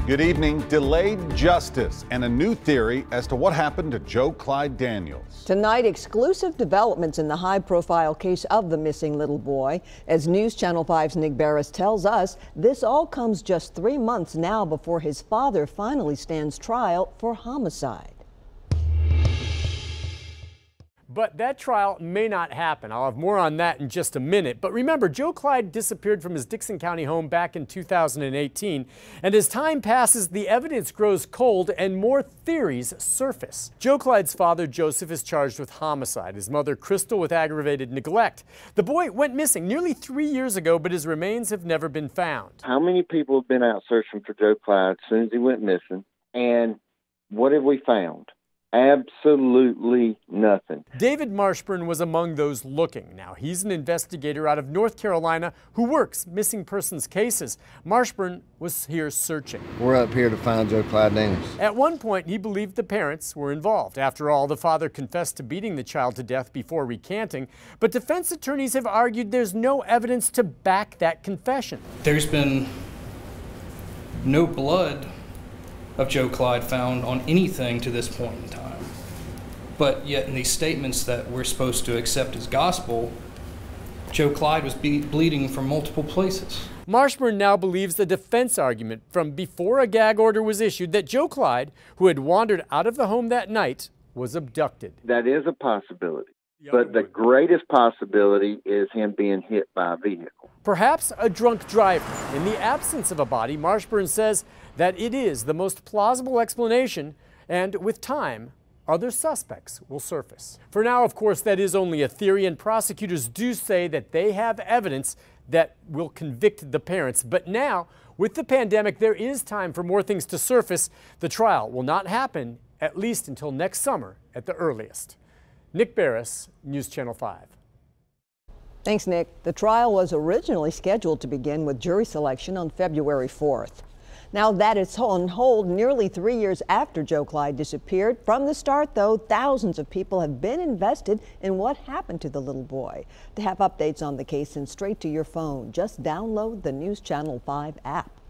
Good evening. Delayed justice and a new theory as to what happened to Joe Clyde Daniels. Tonight, exclusive developments in the high-profile case of the missing little boy. As News Channel 5's Nick Barris tells us, this all comes just 3 months now before his father finally stands trial for homicide. But that trial may not happen. I'll have more on that in just a minute. But remember, Joe Clyde disappeared from his Dixon County home back in 2018. And as time passes, the evidence grows cold and more theories surface. Joe Clyde's father, Joseph, is charged with homicide. His mother, Crystal, with aggravated neglect. The boy went missing nearly 3 years ago, but his remains have never been found. How many people have been out searching for Joe Clyde as soon as he went missing? And what have we found? Absolutely nothing. David Marshburn was among those looking. Now, he's an investigator out of North Carolina who works missing persons cases. Marshburn was here searching. We're up here to find Joe Clyde Daniels. At one point, he believed the parents were involved. After all, the father confessed to beating the child to death before recanting. But defense attorneys have argued there's no evidence to back that confession. There's been no blood of Joe Clyde found on anything to this point in time. But yet in these statements that we're supposed to accept as gospel, Joe Clyde was bleeding from multiple places. Marshburn now believes the defense argument from before a gag order was issued that Joe Clyde, who had wandered out of the home that night, was abducted. That is a possibility. But the greatest possibility is him being hit by a vehicle. Perhaps a drunk driver. In the absence of a body, Marshburn says that it is the most plausible explanation, and with time, other suspects will surface. For now, of course, that is only a theory, and prosecutors do say that they have evidence that will convict the parents. But now, with the pandemic, there is time for more things to surface. The trial will not happen, at least until next summer at the earliest. Nick Barris, News Channel 5. Thanks, Nick. The trial was originally scheduled to begin with jury selection on February 4th. Now that it's on hold nearly 3 years after Joe Clyde disappeared. From the start, though, thousands of people have been invested in what happened to the little boy. To have updates on the case sent straight to your phone, just download the News Channel 5 app.